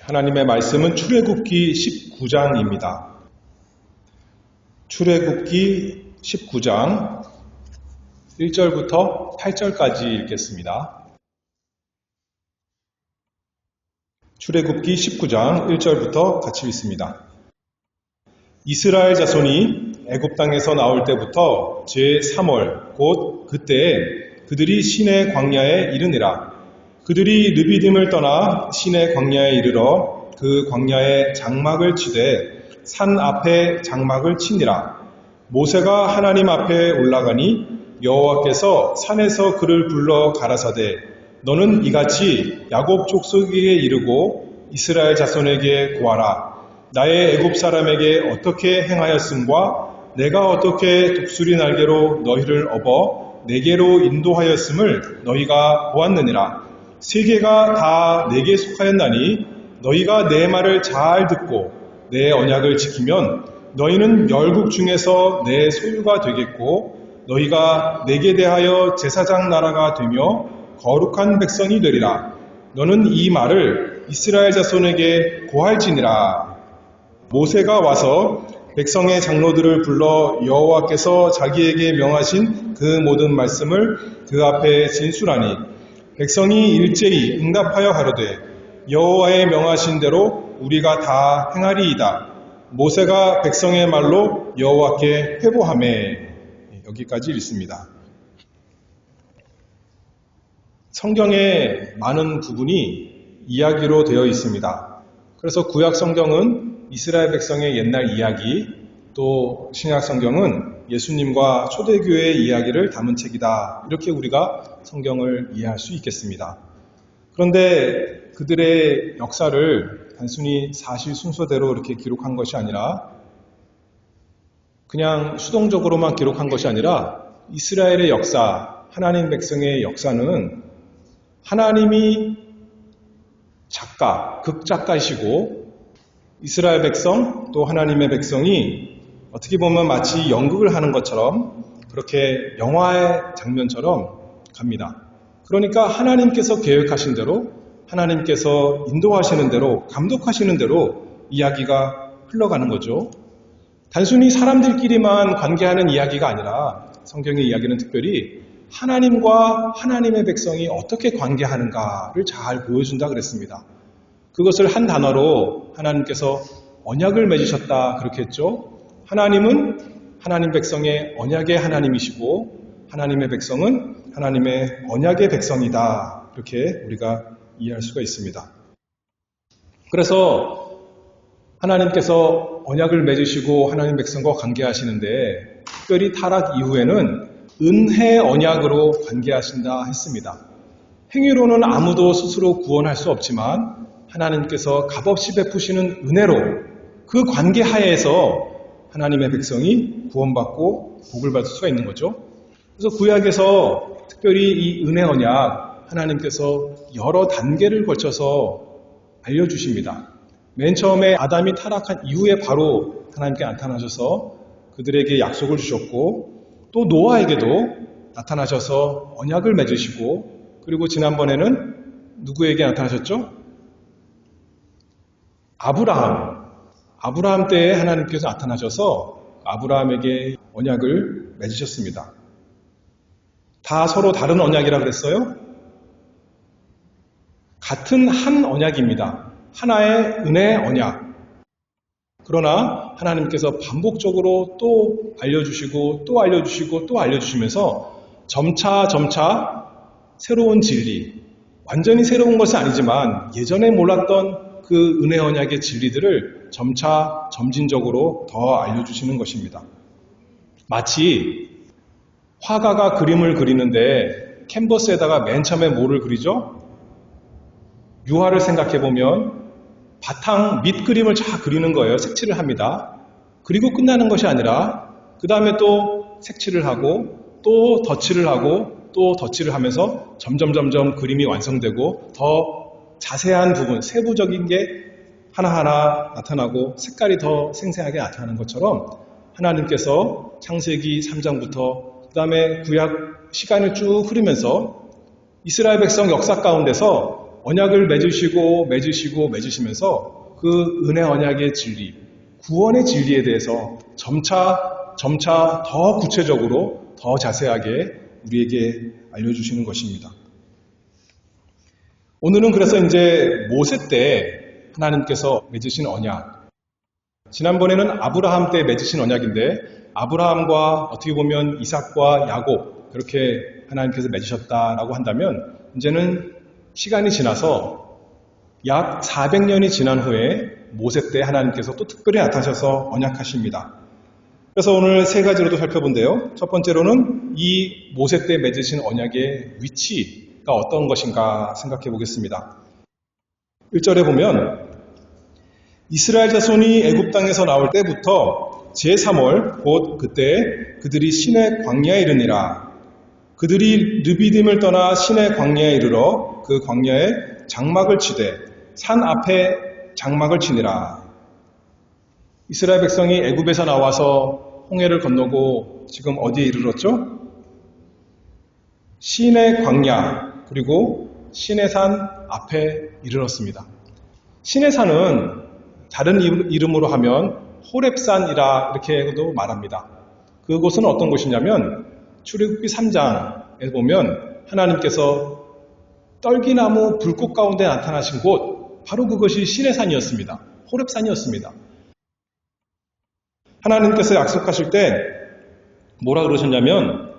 하나님의 말씀은 출애굽기 19장입니다. 출애굽기 19장 1절부터 8절까지 읽겠습니다. 출애굽기 19장 1절부터 같이 읽습니다. 이스라엘 자손이 애굽 땅에서 나올 때부터 제3월 곧 그때에 그들이 시내 광야에 이르니라. 그들이 르비딤을 떠나 시내 광야에 이르러 그 광야에 장막을 치되 산 앞에 장막을 치니라. 모세가 하나님 앞에 올라가니 여호와께서 산에서 그를 불러 가라사대 너는 이같이 야곱 족속에게 이르고 이스라엘 자손에게 고하라. 나의 애굽 사람에게 어떻게 행하였음과 내가 어떻게 독수리 날개로 너희를 업어 내게로 인도하였음을 너희가 보았느니라. 세계가 다 내게 속하였나니 너희가 내 말을 잘 듣고 내 언약을 지키면 너희는 열국 중에서 내 소유가 되겠고 너희가 내게 대하여 제사장 나라가 되며 거룩한 백성이 되리라. 너는 이 말을 이스라엘 자손에게 고할지니라. 모세가 와서 백성의 장로들을 불러 여호와께서 자기에게 명하신 그 모든 말씀을 그 앞에 진술하니 백성이 일제히 응답하여 가로되 여호와의 명하신 대로 우리가 다 행하리이다. 모세가 백성의 말로 여호와께 회보하매. 여기까지 읽습니다. 성경의 많은 부분이 이야기로 되어 있습니다. 그래서 구약 성경은 이스라엘 백성의 옛날 이야기, 또 신약 성경은 예수님과 초대교회의 이야기를 담은 책이다. 이렇게 우리가 성경을 이해할 수 있겠습니다. 그런데 그들의 역사를 단순히 사실 순서대로 이렇게 기록한 것이 아니라 그냥 수동적으로만 기록한 것이 아니라 이스라엘의 역사, 하나님 백성의 역사는 하나님이 작가, 극작가이시고 이스라엘 백성 또 하나님의 백성이 어떻게 보면 마치 연극을 하는 것처럼 그렇게 영화의 장면처럼 갑니다. 그러니까 하나님께서 계획하신 대로 하나님께서 인도하시는 대로 감독하시는 대로 이야기가 흘러가는 거죠. 단순히 사람들끼리만 관계하는 이야기가 아니라 성경의 이야기는 특별히 하나님과 하나님의 백성이 어떻게 관계하는가를 잘 보여준다 그랬습니다. 그것을 한 단어로 하나님께서 언약을 맺으셨다 그렇게 했죠. 하나님은 하나님 백성의 언약의 하나님이시고 하나님의 백성은 하나님의 언약의 백성이다. 이렇게 우리가 이해할 수가 있습니다. 그래서 하나님께서 언약을 맺으시고 하나님 백성과 관계하시는데 특별히 타락 이후에는 은혜 언약으로 관계하신다 했습니다. 행위로는 아무도 스스로 구원할 수 없지만 하나님께서 값없이 베푸시는 은혜로 그 관계 하에서 하나님의 백성이 구원받고 복을 받을 수가 있는 거죠. 그래서 구약에서 특별히 이 은혜 언약 하나님께서 여러 단계를 거쳐서 알려주십니다. 맨 처음에 아담이 타락한 이후에 바로 하나님께 나타나셔서 그들에게 약속을 주셨고 또 노아에게도 나타나셔서 언약을 맺으시고 그리고 지난번에는 누구에게 나타나셨죠? 아브라함 때에 하나님께서 나타나셔서 아브라함에게 언약을 맺으셨습니다. 다 서로 다른 언약이라 그랬어요? 같은 한 언약입니다. 하나의 은혜 언약. 그러나 하나님께서 반복적으로 또 알려주시고 또 알려주시고 또 알려주시면서 점차 새로운 진리, 완전히 새로운 것은 아니지만 예전에 몰랐던 그 은혜 언약의 진리들을 점차 점진적으로 더 알려주시는 것입니다. 마치 화가가 그림을 그리는데 캔버스에다가 맨 처음에 뭐를 그리죠? 유화를 생각해보면 바탕 밑 그림을 잘 그리는 거예요. 색칠을 합니다. 그리고 끝나는 것이 아니라 그 다음에 또 색칠을 하고 또 덧칠을 하고 또 덧칠을 하면서 점점 그림이 완성되고 더 자세한 부분, 세부적인 게 하나하나 나타나고 색깔이 더 생생하게 나타나는 것처럼 하나님께서 창세기 3장부터 그 다음에 구약 시간을 쭉 흐르면서 이스라엘 백성 역사 가운데서 언약을 맺으시면서 그 은혜 언약의 진리, 구원의 진리에 대해서 점차 더 구체적으로 더 자세하게 우리에게 알려주시는 것입니다. 오늘은 그래서 이제 모세 때 하나님께서 맺으신 언약, 지난번에는 아브라함 때 맺으신 언약인데 아브라함과 어떻게 보면 이삭과 야곱 그렇게 하나님께서 맺으셨다라고 한다면 이제는 시간이 지나서 약 400년이 지난 후에 모세 때 하나님께서 또 특별히 나타나셔서 언약하십니다. 그래서 오늘 세 가지로도 살펴본데요. 첫 번째로는 이 모세 때 맺으신 언약의 위치가 어떤 것인가 생각해 보겠습니다. 1절에 보면 이스라엘 자손이 애굽 땅에서 나올 때부터 제3월 곧 그때 그들이 신의 광야에 이르니라. 그들이 르비딤을 떠나 신의 광야에 이르러 그 광야에 장막을 치되 산 앞에 장막을 치니라. 이스라엘 백성이 애굽에서 나와서 홍해를 건너고 지금 어디에 이르렀죠? 신의 광야 그리고 신의 산 앞에 이르렀습니다. 신의 산은 다른 이름으로 하면 호렙산이라 이렇게도 말합니다. 그곳은 어떤 곳이냐면 출애굽기 3장에 보면 하나님께서 떨기나무 불꽃 가운데 나타나신 곳 바로 그것이 신의 산이었습니다. 호렙산이었습니다. 하나님께서 약속하실 때 뭐라 그러셨냐면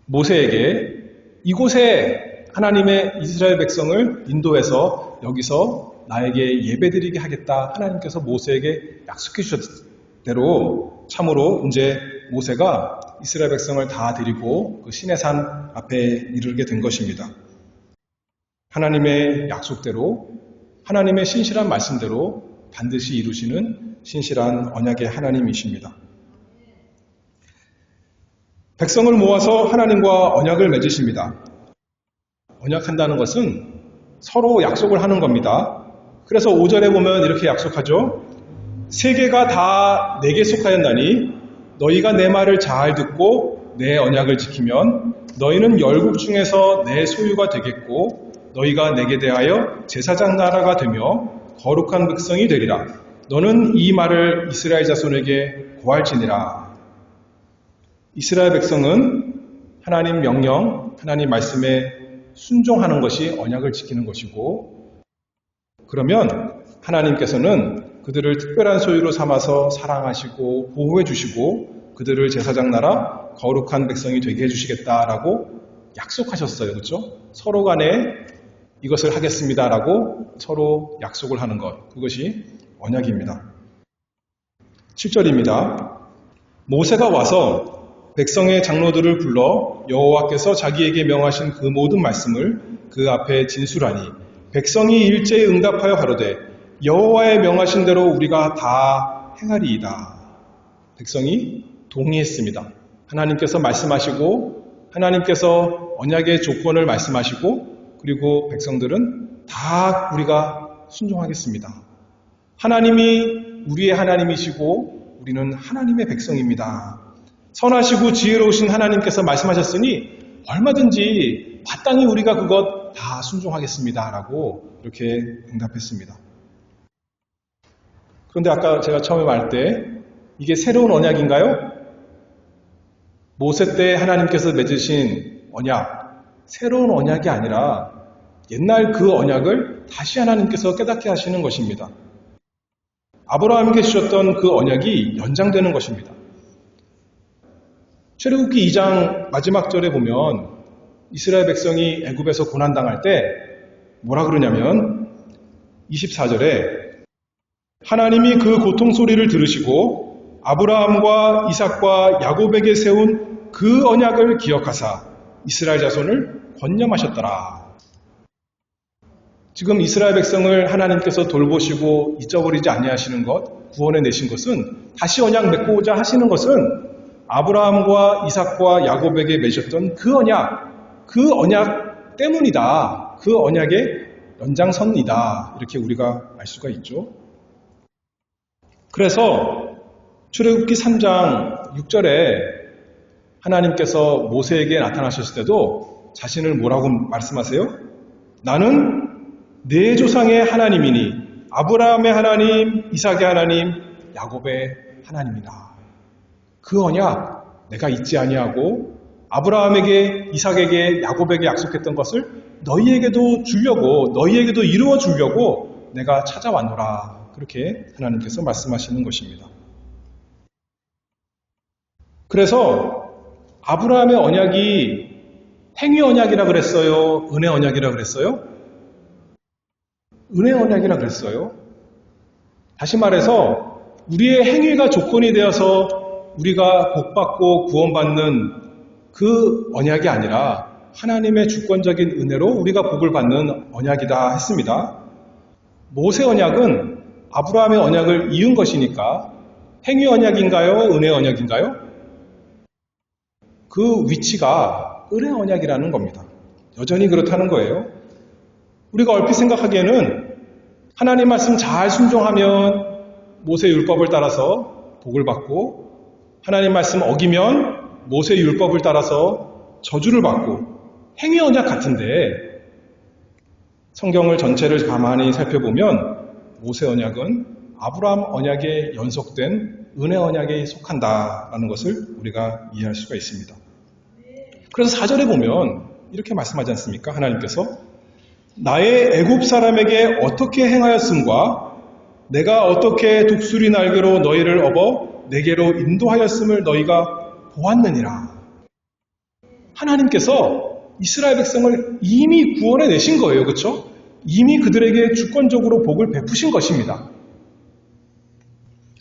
모세에게 이곳에 하나님의 이스라엘 백성을 인도해서 여기서 나에게 예배드리게 하겠다. 하나님께서 모세에게 약속해 주셨을 대로 참으로 이제 모세가 이스라엘 백성을 다 데리고 그 신의 산 앞에 이르게 된 것입니다. 하나님의 약속대로 하나님의 신실한 말씀대로 반드시 이루시는 신실한 언약의 하나님이십니다. 백성을 모아서 하나님과 언약을 맺으십니다. 언약한다는 것은 서로 약속을 하는 겁니다. 그래서 5절에 보면 이렇게 약속하죠. 세계가 다 내게 속하였나니 너희가 내 말을 잘 듣고 내 언약을 지키면 너희는 열국 중에서 내 소유가 되겠고 너희가 내게 대하여 제사장 나라가 되며 거룩한 백성이 되리라. 너는 이 말을 이스라엘 자손에게 고할지니라. 이스라엘 백성은 하나님 명령, 하나님 말씀에 순종하는 것이 언약을 지키는 것이고 그러면 하나님께서는 그들을 특별한 소유로 삼아서 사랑하시고 보호해 주시고 그들을 제사장 나라 거룩한 백성이 되게 해주시겠다라고 약속하셨어요. 그렇죠? 서로 간에 이것을 하겠습니다라고 서로 약속을 하는 것. 그것이 언약입니다. 7절입니다. 모세가 와서 백성의 장로들을 불러 여호와께서 자기에게 명하신 그 모든 말씀을 그 앞에 진술하니 백성이 일제히 응답하여 가로되 여호와의 명하신 대로 우리가 다 행하리이다. 백성이 동의했습니다. 하나님께서 말씀하시고 하나님께서 언약의 조건을 말씀하시고 그리고 백성들은 다 우리가 순종하겠습니다. 하나님이 우리의 하나님이시고 우리는 하나님의 백성입니다. 선하시고 지혜로우신 하나님께서 말씀하셨으니 얼마든지 마땅히 우리가 그것 다 순종하겠습니다. 라고 이렇게 응답했습니다. 그런데 아까 제가 처음에 말할 때 이게 새로운 언약인가요? 모세 때 하나님께서 맺으신 언약, 새로운 언약이 아니라 옛날 그 언약을 다시 하나님께서 깨닫게 하시는 것입니다. 아브라함에게 주셨던 그 언약이 연장되는 것입니다. 출애굽기 2장 마지막 절에 보면 이스라엘 백성이 애굽에서 고난당할 때 뭐라 그러냐면 24절에 하나님이 그 고통 소리를 들으시고 아브라함과 이삭과 야곱에게 세운 그 언약을 기억하사 이스라엘 자손을 권념하셨더라. 지금 이스라엘 백성을 하나님께서 돌보시고 잊어버리지 아니하시는 것, 구원해 내신 것은 다시 언약 맺고자 하시는 것은 아브라함과 이삭과 야곱에게 맺으셨던 그 언약 때문이다. 그 언약의 연장선이다. 이렇게 우리가 알 수가 있죠. 그래서 출애굽기 3장 6절에 하나님께서 모세에게 나타나셨을 때도 자신을 뭐라고 말씀하세요? 나는 내 조상의 하나님이니 아브라함의 하나님, 이삭의 하나님, 야곱의 하나님이다. 그 언약 내가 잊지 아니하고 아브라함에게, 이삭에게, 야곱에게 약속했던 것을 너희에게도 주려고, 너희에게도 이루어 주려고 내가 찾아왔노라. 그렇게 하나님께서 말씀하시는 것입니다. 그래서 아브라함의 언약이 행위 언약이라 그랬어요? 은혜 언약이라 그랬어요? 은혜 언약이라 그랬어요. 다시 말해서 우리의 행위가 조건이 되어서 우리가 복받고 구원받는 그 언약이 아니라 하나님의 주권적인 은혜로 우리가 복을 받는 언약이다 했습니다. 모세 언약은 아브라함의 언약을 이은 것이니까 행위 언약인가요? 은혜 언약인가요? 그 위치가 은혜 언약이라는 겁니다. 여전히 그렇다는 거예요. 우리가 얼핏 생각하기에는 하나님 말씀 잘 순종하면 모세 율법을 따라서 복을 받고 하나님 말씀 어기면 모세 율법을 따라서 저주를 받고 행위 언약 같은데 성경을 전체를 가만히 살펴보면 모세 언약은 아브라함 언약에 연속된 은혜 언약에 속한다라는 것을 우리가 이해할 수가 있습니다. 그래서 4절에 보면 이렇게 말씀하지 않습니까? 하나님께서 나의 애굽 사람에게 어떻게 행하였음과 내가 어떻게 독수리 날개로 너희를 업어 내게로 인도하였음을 너희가 보았느니라. 하나님께서 이스라엘 백성을 이미 구원해 내신 거예요. 그렇죠? 이미 그들에게 주권적으로 복을 베푸신 것입니다.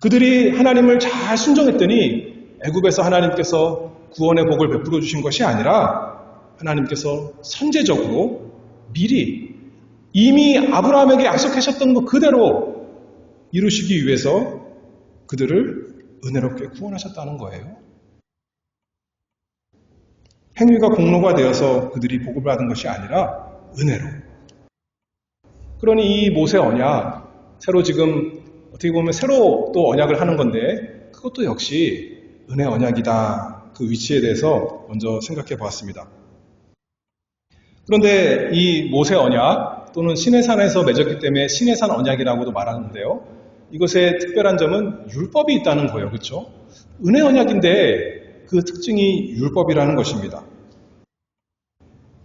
그들이 하나님을 잘 순종했더니 애굽에서 하나님께서 구원의 복을 베풀어 주신 것이 아니라 하나님께서 선제적으로 미리 이미 아브라함에게 약속하셨던 것 그대로 이루시기 위해서 그들을 은혜롭게 구원하셨다는 거예요. 행위가 공로가 되어서 그들이 복을 받은 것이 아니라 은혜로. 그러니 이 모세 언약, 새로 지금 어떻게 보면 새로 또 언약을 하는 건데 그것도 역시 은혜 언약이다. 그 위치에 대해서 먼저 생각해 보았습니다. 그런데 이 모세 언약 또는 시내산에서 맺었기 때문에 시내산 언약이라고도 말하는데요. 이것의 특별한 점은 율법이 있다는 거예요. 그렇죠? 은혜 언약인데 그 특징이 율법이라는 것입니다.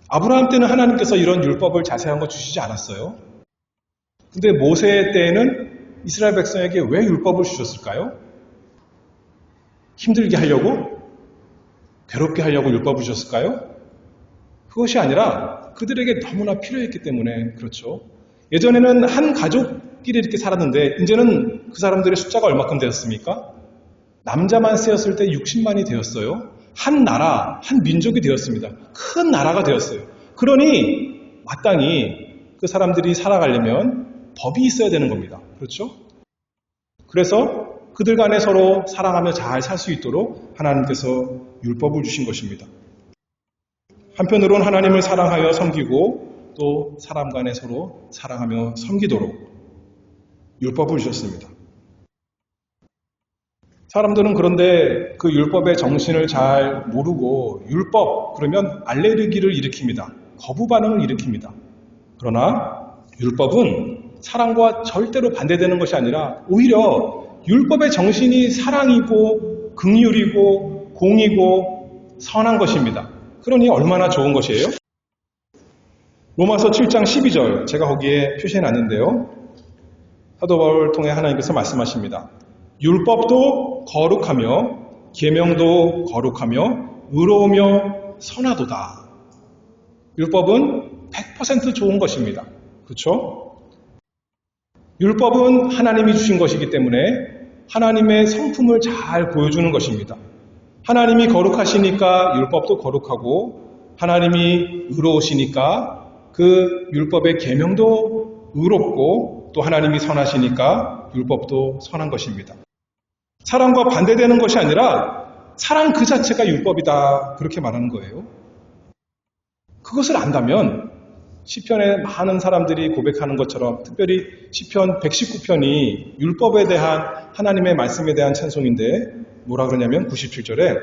아브라함 때는 하나님께서 이런 율법을 자세한 거 주시지 않았어요. 근데 모세 때에는 이스라엘 백성에게 왜 율법을 주셨을까요? 힘들게 하려고? 괴롭게 하려고 율법을 주셨을까요? 그것이 아니라 그들에게 너무나 필요했기 때문에 그렇죠. 예전에는 한 가족끼리 이렇게 살았는데 이제는 그 사람들의 숫자가 얼마큼 되었습니까? 남자만 세었을 때 60만이 되었어요. 한 나라, 한 민족이 되었습니다. 큰 나라가 되었어요. 그러니 마땅히 그 사람들이 살아가려면 법이 있어야 되는 겁니다. 그렇죠? 그래서 그들 간에 서로 사랑하며 잘 살 수 있도록 하나님께서 율법을 주신 것입니다. 한편으로는 하나님을 사랑하여 섬기고 또 사람 간에 서로 사랑하며 섬기도록 율법을 주셨습니다. 사람들은 그런데 그 율법의 정신을 잘 모르고 율법 그러면 알레르기를 일으킵니다. 거부 반응을 일으킵니다. 그러나 율법은 사랑과 절대로 반대되는 것이 아니라 오히려 율법의 정신이 사랑이고 긍휼이고 공이고 선한 것입니다. 그러니 얼마나 좋은 것이에요? 로마서 7장 12절 제가 거기에 표시해 놨는데요. 사도 바울을 통해 하나님께서 말씀하십니다. 율법도 거룩하며 계명도 거룩하며 의로우며 선하도다. 율법은 100% 좋은 것입니다. 그렇죠? 율법은 하나님이 주신 것이기 때문에 하나님의 성품을 잘 보여주는 것입니다. 하나님이 거룩하시니까 율법도 거룩하고 하나님이 의로우시니까 그 율법의 계명도 의롭고 또 하나님이 선하시니까 율법도 선한 것입니다. 사랑과 반대되는 것이 아니라 사랑 그 자체가 율법이다 그렇게 말하는 거예요. 그것을 안다면 시편에 많은 사람들이 고백하는 것처럼 특별히 시편 119편이 율법에 대한 하나님의 말씀에 대한 찬송인데 뭐라 그러냐면 97절에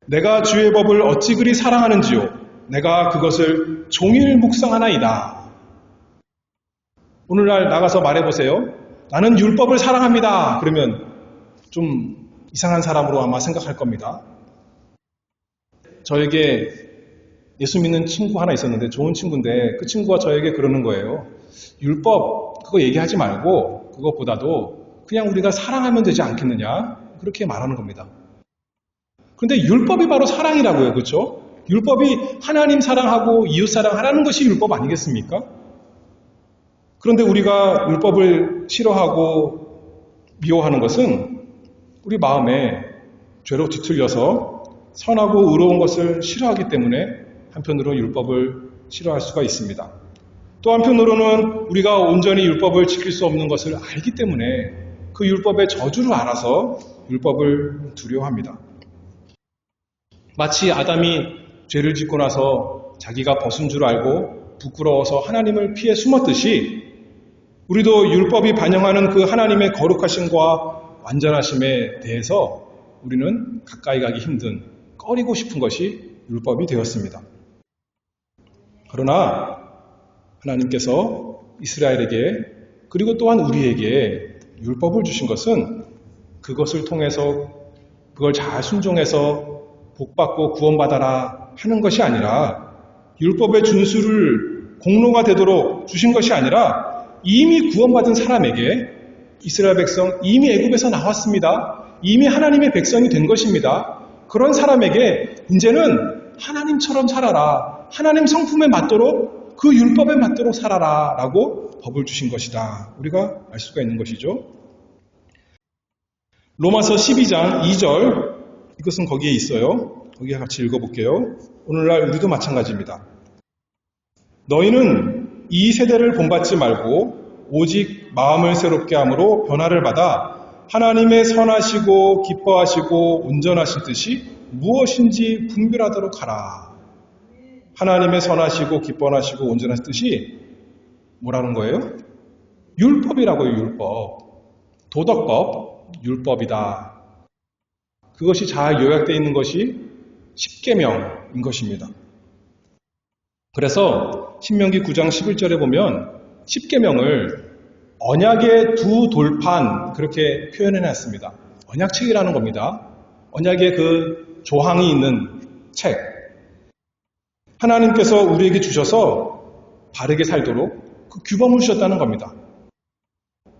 내가 주의 법을 어찌 그리 사랑하는지요 내가 그것을 종일 묵상하나이다. 오늘날 나가서 말해보세요. 나는 율법을 사랑합니다. 그러면 좀 이상한 사람으로 아마 생각할 겁니다. 저에게 예수 믿는 친구 하나 있었는데 좋은 친구인데 그 친구가 저에게 그러는 거예요. 율법 그거 얘기하지 말고 그것보다도 그냥 우리가 사랑하면 되지 않겠느냐 그렇게 말하는 겁니다. 그런데 율법이 바로 사랑이라고요. 그렇죠? 율법이 하나님 사랑하고 이웃 사랑하라는 것이 율법 아니겠습니까? 그런데 우리가 율법을 싫어하고 미워하는 것은 우리 마음에 죄로 뒤틀려서 선하고 의로운 것을 싫어하기 때문에 한편으로 율법을 싫어할 수가 있습니다. 또 한편으로는 우리가 온전히 율법을 지킬 수 없는 것을 알기 때문에 그 율법의 저주를 알아서 율법을 두려워합니다. 마치 아담이 죄를 짓고 나서 자기가 벗은 줄 알고 부끄러워서 하나님을 피해 숨었듯이 우리도 율법이 반영하는 그 하나님의 거룩하심과 완전하심에 대해서 우리는 가까이 가기 힘든, 꺼리고 싶은 것이 율법이 되었습니다. 그러나 하나님께서 이스라엘에게 그리고 또한 우리에게 율법을 주신 것은 그것을 통해서 그걸 잘 순종해서 복받고 구원받아라 하는 것이 아니라 율법의 준수를 공로가 되도록 주신 것이 아니라 이미 구원받은 사람에게 이스라엘 백성 이미 애굽에서 나왔습니다. 이미 하나님의 백성이 된 것입니다. 그런 사람에게 이제는 하나님처럼 살아라. 하나님 성품에 맞도록 그 율법에 맞도록 살아라 라고 법을 주신 것이다. 우리가 알 수가 있는 것이죠. 로마서 12장 2절 이것은 거기에 있어요. 거기에 같이 읽어볼게요. 오늘날 우리도 마찬가지입니다. 너희는 이 세대를 본받지 말고 오직 마음을 새롭게 함으로 변화를 받아 하나님의 선하시고 기뻐하시고 온전하신 뜻이 무엇인지 분별하도록 하라. 하나님의 선하시고 기뻐하시고 온전하신 뜻이 뭐라는 거예요? 율법이라고요. 율법. 도덕법, 율법이다. 그것이 잘 요약되어 있는 것이 십계명인 것입니다. 그래서 신명기 9장 11절에 보면 십계명을 언약의 두 돌판 그렇게 표현해놨습니다. 언약책이라는 겁니다. 언약의 그 조항이 있는 책. 하나님께서 우리에게 주셔서 바르게 살도록 그 규범을 주셨다는 겁니다.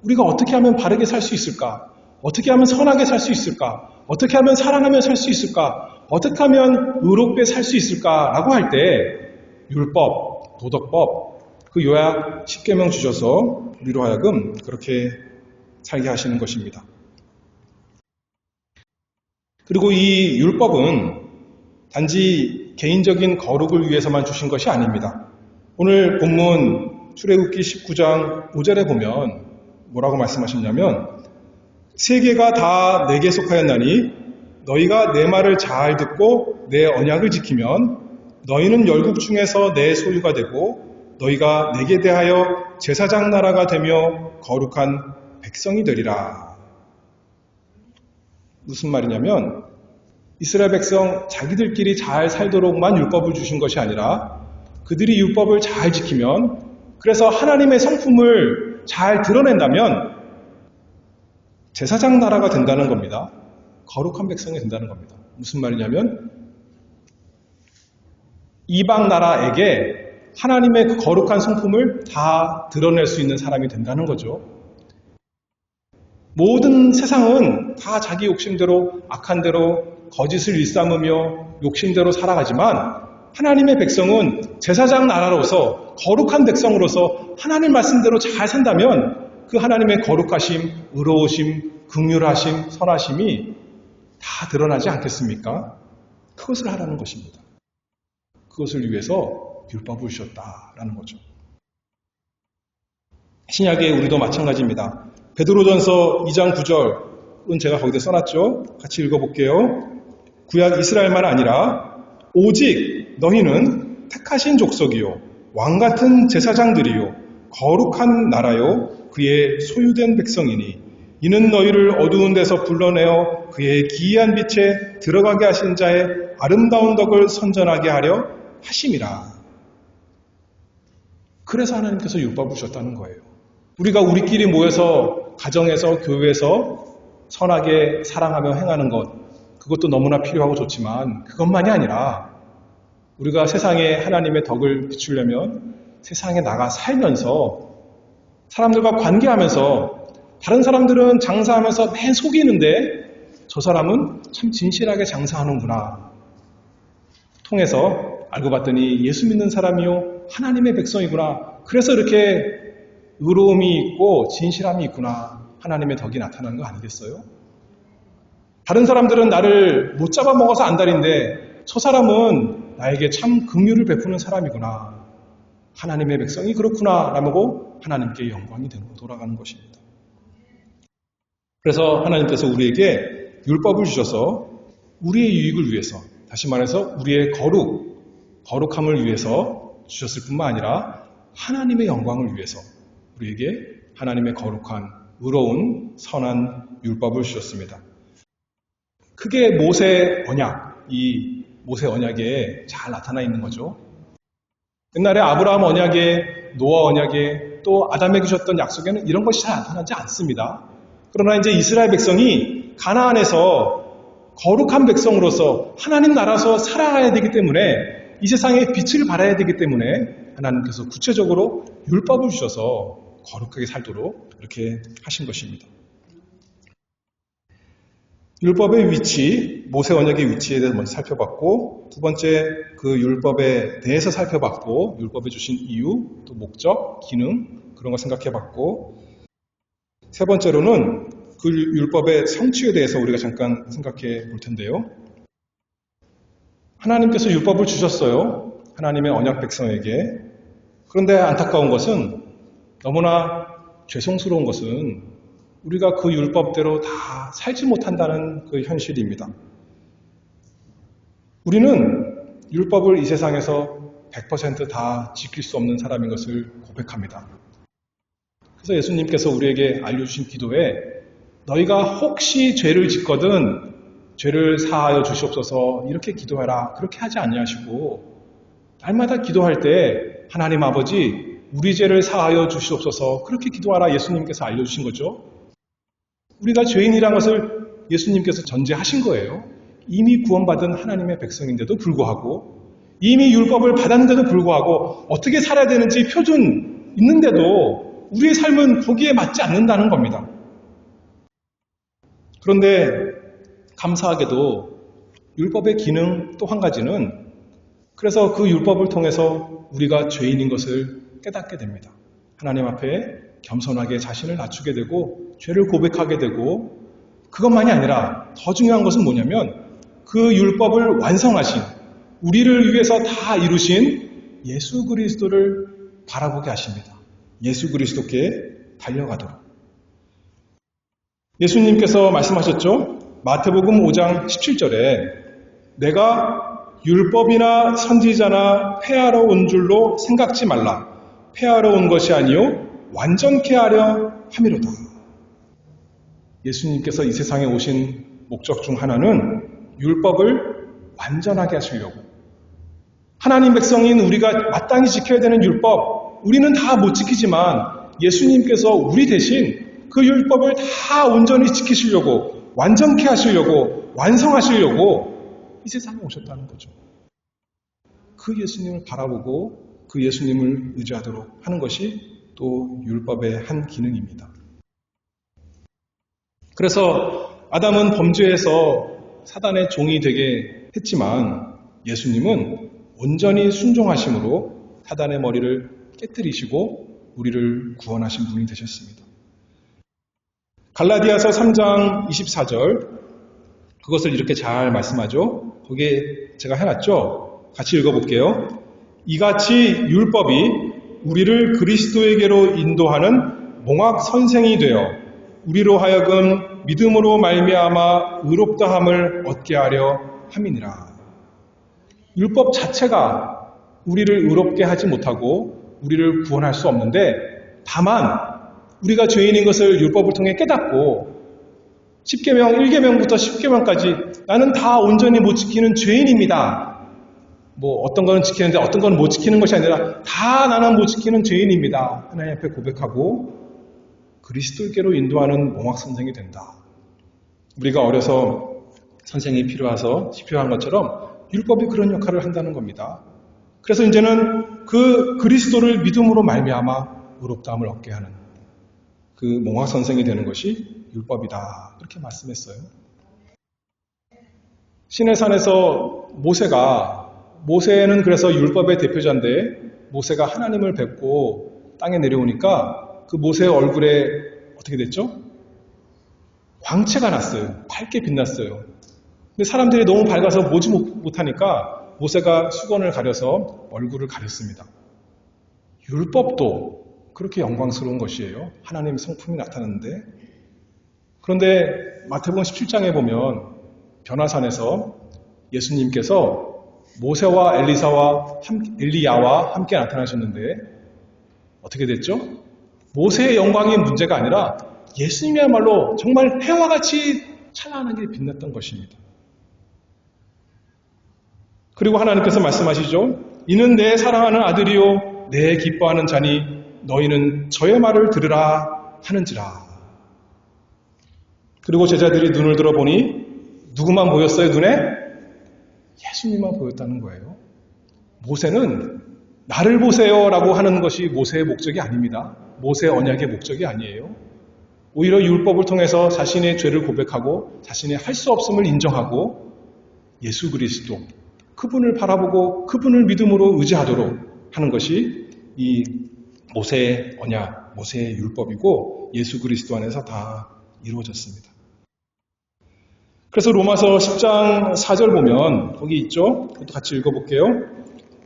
우리가 어떻게 하면 바르게 살 수 있을까? 어떻게 하면 선하게 살 수 있을까? 어떻게 하면 사랑하며 살 수 있을까? 어떻게 하면 의롭게 살 수 있을까? 라고 할 때 율법, 도덕법, 그 요약 십계명 주셔서 우리로 하여금 그렇게 살게 하시는 것입니다. 그리고 이 율법은 단지 개인적인 거룩을 위해서만 주신 것이 아닙니다. 오늘 본문 출애굽기 19장 5절에 보면 뭐라고 말씀하셨냐면 세계가 다 내게 속하였나니 너희가 내 말을 잘 듣고 내 언약을 지키면 너희는 열국 중에서 내 소유가 되고 너희가 내게 대하여 제사장 나라가 되며 거룩한 백성이 되리라. 무슨 말이냐면 이스라엘 백성 자기들끼리 잘 살도록만 율법을 주신 것이 아니라 그들이 율법을 잘 지키면 그래서 하나님의 성품을 잘 드러낸다면 제사장 나라가 된다는 겁니다. 거룩한 백성이 된다는 겁니다. 무슨 말이냐면 이방 나라에게 하나님의 그 거룩한 성품을 다 드러낼 수 있는 사람이 된다는 거죠. 모든 세상은 다 자기 욕심대로 악한 대로 거짓을 일삼으며 욕심대로 살아가지만 하나님의 백성은 제사장 나라로서 거룩한 백성으로서 하나님 말씀대로 잘 산다면 그 하나님의 거룩하심, 의로우심, 긍휼하심, 선하심이 다 드러나지 않겠습니까? 그것을 하라는 것입니다. 그것을 위해서 율법을 주셨다라는 거죠. 신약에 우리도 마찬가지입니다. 베드로전서 2장 9절은 제가 거기다 써놨죠. 같이 읽어볼게요. 구약 이스라엘만 아니라 오직 너희는 택하신 족속이요 왕같은 제사장들이요 거룩한 나라요 그의 소유된 백성이니 이는 너희를 어두운 데서 불러내어 그의 기이한 빛에 들어가게 하신 자의 아름다운 덕을 선전하게 하려 하심이라. 그래서 하나님께서 율법을 주셨다는 거예요. 우리가 우리끼리 모여서 가정에서 교회에서 선하게 사랑하며 행하는 것, 그것도 너무나 필요하고 좋지만 그것만이 아니라 우리가 세상에 하나님의 덕을 비추려면 세상에 나가 살면서 사람들과 관계하면서 다른 사람들은 장사하면서 맨 속이는데 저 사람은 참 진실하게 장사하는구나 통해서 알고 봤더니 예수 믿는 사람이요 하나님의 백성이구나. 그래서 이렇게 의로움이 있고 진실함이 있구나. 하나님의 덕이 나타나는 거 아니겠어요? 다른 사람들은 나를 못 잡아먹어서 안달인데 저 사람은 나에게 참 긍휼을 베푸는 사람이구나. 하나님의 백성이 그렇구나 라고 하나님께 영광이 되고 돌아가는 것입니다. 그래서 하나님께서 우리에게 율법을 주셔서 우리의 유익을 위해서, 다시 말해서 우리의 거룩함을 위해서 주셨을 뿐만 아니라 하나님의 영광을 위해서 우리에게 하나님의 거룩한 의로운 선한 율법을 주셨습니다. 크게 모세 언약, 이 모세 언약에 잘 나타나 있는 거죠. 옛날에 아브라함 언약에, 노아 언약에, 또 아담에게 주셨던 약속에는 이런 것이 잘 나타나지 않습니다. 그러나 이제 이스라엘 백성이 가나안에서 거룩한 백성으로서 하나님 나라에서 살아가야 되기 때문에 이 세상에 빛을 발해야 되기 때문에 하나님께서 구체적으로 율법을 주셔서 거룩하게 살도록 이렇게 하신 것입니다. 율법의 위치, 모세 언약의 위치에 대해서 먼저 살펴봤고, 두 번째 그 율법에 대해서 살펴봤고, 율법에 주신 이유, 또 목적, 기능, 그런 걸 생각해봤고, 세 번째로는 그 율법의 성취에 대해서 우리가 잠깐 생각해 볼 텐데요. 하나님께서 율법을 주셨어요. 하나님의 언약 백성에게. 그런데 안타까운 것은, 너무나 죄송스러운 것은 우리가 그 율법대로 다 살지 못한다는 그 현실입니다. 우리는 율법을 이 세상에서 100% 다 지킬 수 없는 사람인 것을 고백합니다. 그래서 예수님께서 우리에게 알려주신 기도에 너희가 혹시 죄를 짓거든 죄를 사하여 주시옵소서 이렇게 기도해라. 그렇게 하지 아니하시고 날마다 기도할 때 하나님 아버지 우리 죄를 사하여 주시옵소서 그렇게 기도하라 예수님께서 알려주신 거죠. 우리가 죄인이라는 것을 예수님께서 전제하신 거예요. 이미 구원받은 하나님의 백성인데도 불구하고 이미 율법을 받았는데도 불구하고 어떻게 살아야 되는지 표준 있는데도 우리의 삶은 거기에 맞지 않는다는 겁니다. 그런데 감사하게도 율법의 기능 또 한 가지는 그래서 그 율법을 통해서 우리가 죄인인 것을 깨닫게 됩니다. 하나님 앞에 겸손하게 자신을 낮추게 되고 죄를 고백하게 되고 그것만이 아니라 더 중요한 것은 뭐냐면 그 율법을 완성하신 우리를 위해서 다 이루신 예수 그리스도를 바라보게 하십니다. 예수 그리스도께 달려가도록. 예수님께서 말씀하셨죠. 마태복음 5장 17절에 내가 율법이나 선지자나 폐하러 온 줄로 생각지 말라. 폐하러 온 것이 아니요 완전케 하려 함이로다. 예수님께서 이 세상에 오신 목적 중 하나는 율법을 완전하게 하시려고 하나님 백성인 우리가 마땅히 지켜야 되는 율법 우리는 다 못 지키지만 예수님께서 우리 대신 그 율법을 다 온전히 지키시려고 완전케 하시려고 완성하시려고 이 세상에 오셨다는 거죠. 그 예수님을 바라보고 그 예수님을 의지하도록 하는 것이 또 율법의 한 기능입니다. 그래서 아담은 범죄해서 사단의 종이 되게 했지만 예수님은 온전히 순종하심으로 사단의 머리를 깨뜨리시고 우리를 구원하신 분이 되셨습니다. 갈라디아서 3장 24절 그것을 이렇게 잘 말씀하죠. 거기에 제가 해놨죠. 같이 읽어볼게요. 이같이 율법이 우리를 그리스도에게로 인도하는 몽학 선생이 되어 우리로 하여금 믿음으로 말미암아 의롭다함을 얻게 하려 함이니라. 율법 자체가 우리를 의롭게 하지 못하고 우리를 구원할 수 없는데 다만 우리가 죄인인 것을 율법을 통해 깨닫고 10계명, 1계명부터 10계명까지 나는 다 온전히 못 지키는 죄인입니다. 뭐 어떤 거는 지키는데 어떤 거는 못 지키는 것이 아니라 다 나는 못 지키는 죄인입니다. 하나님 앞에 고백하고 그리스도께로 인도하는 몽학 선생이 된다. 우리가 어려서 선생이 필요한 것처럼 율법이 그런 역할을 한다는 겁니다. 그래서 이제는 그 그리스도를 믿음으로 말미암아 의롭다함을 얻게 하는 그 몽학 선생이 되는 것이 율법이다. 그렇게 말씀했어요. 시내산에서 모세는 그래서 율법의 대표자인데 모세가 하나님을 뵙고 땅에 내려오니까 그 모세의 얼굴에 어떻게 됐죠? 광채가 났어요. 밝게 빛났어요. 근데 사람들이 너무 밝아서 보지 못하니까 모세가 수건을 가려서 얼굴을 가렸습니다. 율법도 그렇게 영광스러운 것이에요. 하나님의 성품이 나타나는데. 그런데 마태복음 17장에 보면 변화산에서 예수님께서 모세와 엘리야와 함께 나타나셨는데 어떻게 됐죠? 모세의 영광이 문제가 아니라 예수님이야말로 정말 해와 같이 찬란하게 빛났던 것입니다. 그리고 하나님께서 말씀하시죠. 이는 내 사랑하는 아들이요 내 기뻐하는 자니 너희는 저의 말을 들으라 하는지라. 그리고 제자들이 눈을 들어보니 누구만 보였어요? 눈에? 예수님만 보였다는 거예요. 모세는 나를 보세요라고 하는 것이 모세의 목적이 아닙니다. 모세의 언약의 목적이 아니에요. 오히려 율법을 통해서 자신의 죄를 고백하고 자신의 할 수 없음을 인정하고 예수 그리스도 그분을 바라보고 그분을 믿음으로 의지하도록 하는 것이 이 모세의 언약, 모세의 율법이고 예수 그리스도 안에서 다 이루어졌습니다. 그래서 로마서 10장 4절 보면 거기 있죠. 그것도 같이 읽어볼게요.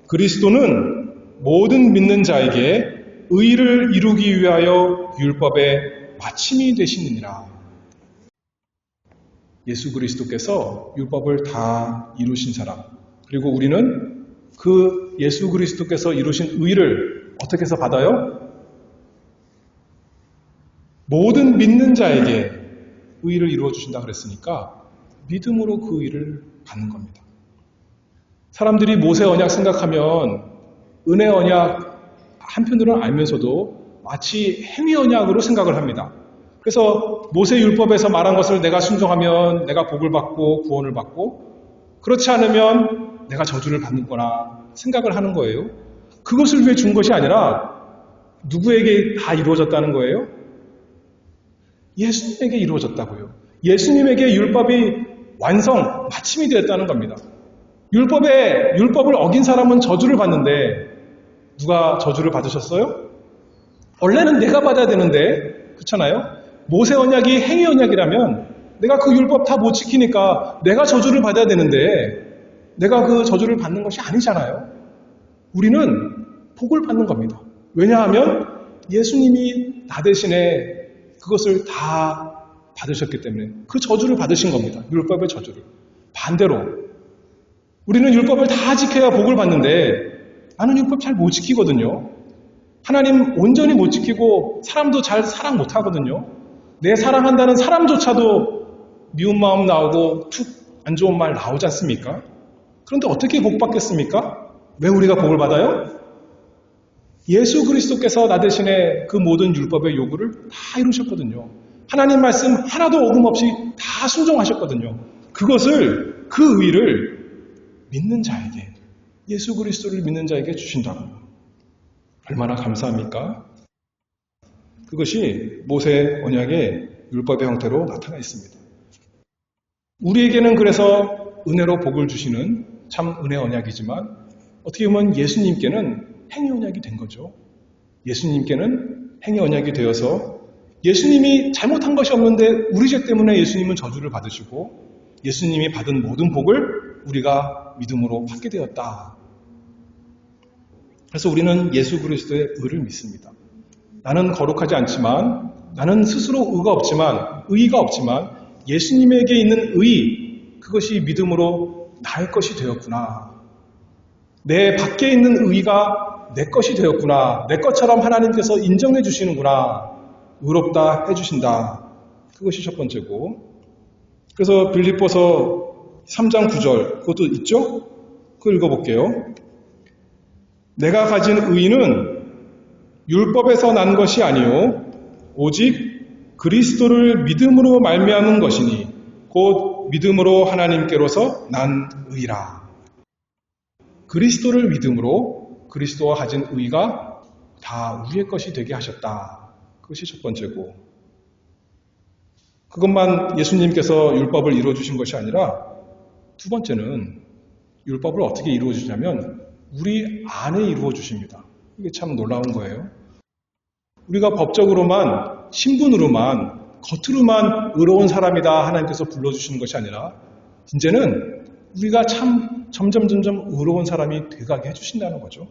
그리스도는 모든 믿는 자에게 의를 이루기 위하여 율법의 마침이 되시느니라. 예수 그리스도께서 율법을 다 이루신 사람. 그리고 우리는 그 예수 그리스도께서 이루신 의를 어떻게 해서 받아요? 모든 믿는 자에게 의를 이루어 주신다 그랬으니까 믿음으로 그 의를 받는 겁니다. 사람들이 모세 언약 생각하면 은혜 언약 한편으로는 알면서도 마치 행위 언약으로 생각을 합니다. 그래서 모세 율법에서 말한 것을 내가 순종하면 내가 복을 받고 구원을 받고 그렇지 않으면 내가 저주를 받는 거나 생각을 하는 거예요. 그것을 위해 준 것이 아니라 누구에게 다 이루어졌다는 거예요? 예수님에게 이루어졌다고요. 예수님에게 율법이 완성, 마침이 되었다는 겁니다. 율법을 어긴 사람은 저주를 받는데 누가 저주를 받으셨어요? 원래는 내가 받아야 되는데 그렇잖아요? 모세 언약이 행위 언약이라면 내가 그 율법 다 못 지키니까 내가 저주를 받아야 되는데 내가 그 저주를 받는 것이 아니잖아요. 우리는 복을 받는 겁니다. 왜냐하면 예수님이 나 대신에 그것을 다 받으셨기 때문에 그 저주를 받으신 겁니다. 율법의 저주를. 반대로 우리는 율법을 다 지켜야 복을 받는데 나는 율법 잘 못 지키거든요. 하나님 온전히 못 지키고 사람도 잘 사랑 못 하거든요. 내 사랑한다는 사람조차도 미운 마음 나오고 툭 안 좋은 말 나오지 않습니까? 그런데 어떻게 복 받겠습니까? 왜 우리가 복을 받아요? 예수 그리스도께서 나 대신에 그 모든 율법의 요구를 다 이루셨거든요. 하나님 말씀 하나도 어김없이 다 순종하셨거든요. 그것을 그 의를 믿는 자에게 예수 그리스도를 믿는 자에게 주신다고. 얼마나 감사합니까? 그것이 모세 언약의 율법의 형태로 나타나 있습니다. 우리에게는 그래서 은혜로 복을 주시는 참 은혜 언약이지만 어떻게 보면 예수님께는 행위 언약이 된 거죠. 예수님께는 행위 언약이 되어서 예수님이 잘못한 것이 없는데 우리 죄 때문에 예수님은 저주를 받으시고 예수님이 받은 모든 복을 우리가 믿음으로 받게 되었다. 그래서 우리는 예수 그리스도의 의를 믿습니다. 나는 거룩하지 않지만 나는 스스로 의의가 없지만 예수님에게 있는 의 그것이 믿음으로 나의 것이 되었구나. 내 밖에 있는 의의가 내 것이 되었구나. 내 것처럼 하나님께서 인정해 주시는구나. 의롭다 해주신다. 그것이 첫 번째고. 그래서 빌립보서 3장 9절 그것도 있죠? 그거 읽어볼게요. 내가 가진 의의는 율법에서 난 것이 아니요 오직 그리스도를 믿음으로 말미암은 것이니 곧 믿음으로 하나님께로서 난 의라. 그리스도를 믿음으로 그리스도와 가진 의가 다 우리의 것이 되게 하셨다. 그것이 첫 번째고, 그것만 예수님께서 율법을 이루어주신 것이 아니라 두 번째는 율법을 어떻게 이루어주냐면 우리 안에 이루어주십니다. 이게 참 놀라운 거예요. 우리가 법적으로만, 신분으로만, 겉으로만 의로운 사람이다 하나님께서 불러주시는 것이 아니라 이제는 우리가 참 점점 의로운 사람이 되가게 해주신다는 거죠.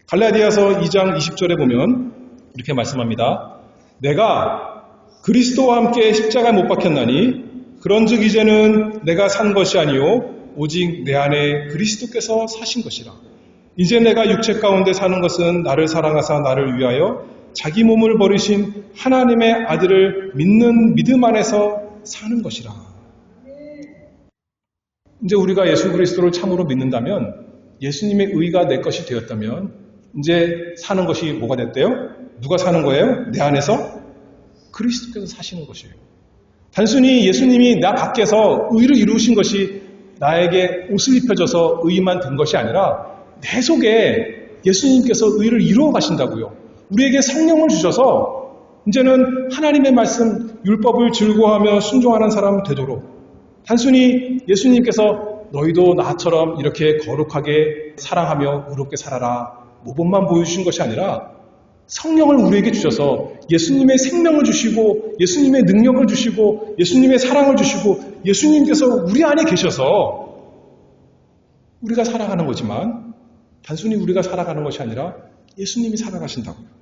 갈라디아서 2장 20절에 보면 이렇게 말씀합니다. 내가 그리스도와 함께 십자가에 못 박혔나니 그런즉 이제는 내가 산 것이 아니요 오직 내 안에 그리스도께서 사신 것이라. 이제 내가 육체 가운데 사는 것은 나를 사랑하사 나를 위하여 자기 몸을 버리신 하나님의 아들을 믿는 믿음 안에서 사는 것이라. 이제 우리가 예수 그리스도를 참으로 믿는다면, 예수님의 의가 내 것이 되었다면 이제 사는 것이 뭐가 됐대요? 누가 사는 거예요? 내 안에서 그리스도께서 사시는 것이에요. 단순히 예수님이 나 밖에서 의를 이루신 것이 나에게 옷을 입혀줘서 의만 된 것이 아니라 내 속에 예수님께서 의를 이루어 가신다고요. 우리에게 성령을 주셔서 이제는 하나님의 말씀, 율법을 즐거워하며 순종하는 사람 되도록, 단순히 예수님께서 너희도 나처럼 이렇게 거룩하게 사랑하며 의롭게 살아라 모범만 보여주신 것이 아니라 성령을 우리에게 주셔서 예수님의 생명을 주시고 예수님의 능력을 주시고 예수님의 사랑을 주시고 예수님께서 우리 안에 계셔서 우리가 살아가는 거지만 단순히 우리가 살아가는 것이 아니라 예수님이 살아가신다고요.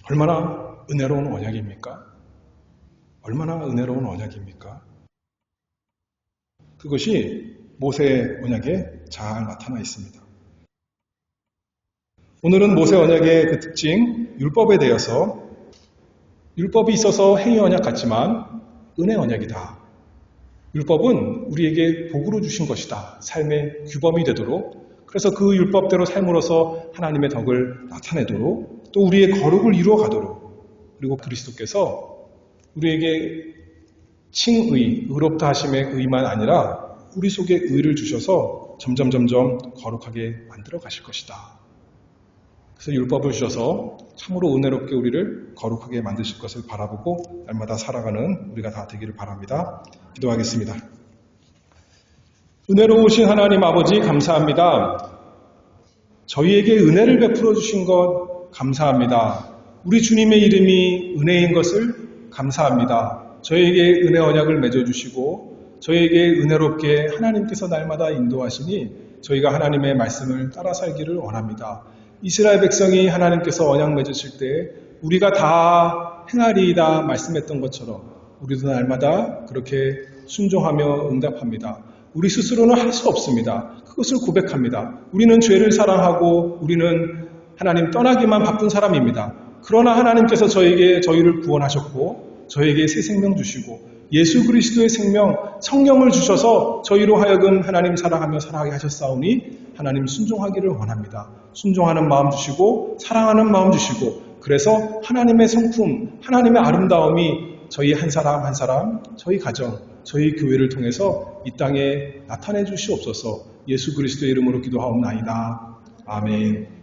얼마나 은혜로운 언약입니까? 얼마나 은혜로운 언약입니까? 그것이 모세의 언약에 잘 나타나 있습니다. 오늘은 모세 언약의 그 특징, 율법에 대해서, 율법이 있어서 행위 언약 같지만 은혜 언약이다. 율법은 우리에게 복으로 주신 것이다. 삶의 규범이 되도록, 그래서 그 율법대로 삶으로써 하나님의 덕을 나타내도록, 또 우리의 거룩을 이루어 가도록, 그리고 그리스도께서 우리에게 칭의, 의롭다 하심의 의만 아니라 우리 속에 의를 주셔서 점점 거룩하게 만들어 가실 것이다. 그래서 율법을 주셔서 참으로 은혜롭게 우리를 거룩하게 만드실 것을 바라보고 날마다 살아가는 우리가 다 되기를 바랍니다. 기도하겠습니다. 은혜로우신 하나님 아버지 감사합니다. 저희에게 은혜를 베풀어 주신 것 감사합니다. 우리 주님의 이름이 은혜인 것을 감사합니다. 저희에게 은혜 언약을 맺어주시고 저희에게 은혜롭게 하나님께서 날마다 인도하시니 저희가 하나님의 말씀을 따라 살기를 원합니다. 이스라엘 백성이 하나님께서 언약 맺으실 때 우리가 다 행하리이다 말씀했던 것처럼 우리도 날마다 그렇게 순종하며 응답합니다. 우리 스스로는 할 수 없습니다. 그것을 고백합니다. 우리는 죄를 사랑하고 우리는 하나님 떠나기만 바쁜 사람입니다. 그러나 하나님께서 저희를 구원하셨고 저에게 새 생명 주시고 예수 그리스도의 생명, 성령을 주셔서 저희로 하여금 하나님 사랑하며 살아가게 하셨사오니 하나님 순종하기를 원합니다. 순종하는 마음 주시고 사랑하는 마음 주시고 그래서 하나님의 성품, 하나님의 아름다움이 저희 한 사람 한 사람, 저희 가정, 저희 교회를 통해서 이 땅에 나타내 주시옵소서. 예수 그리스도의 이름으로 기도하옵나이다. 아멘.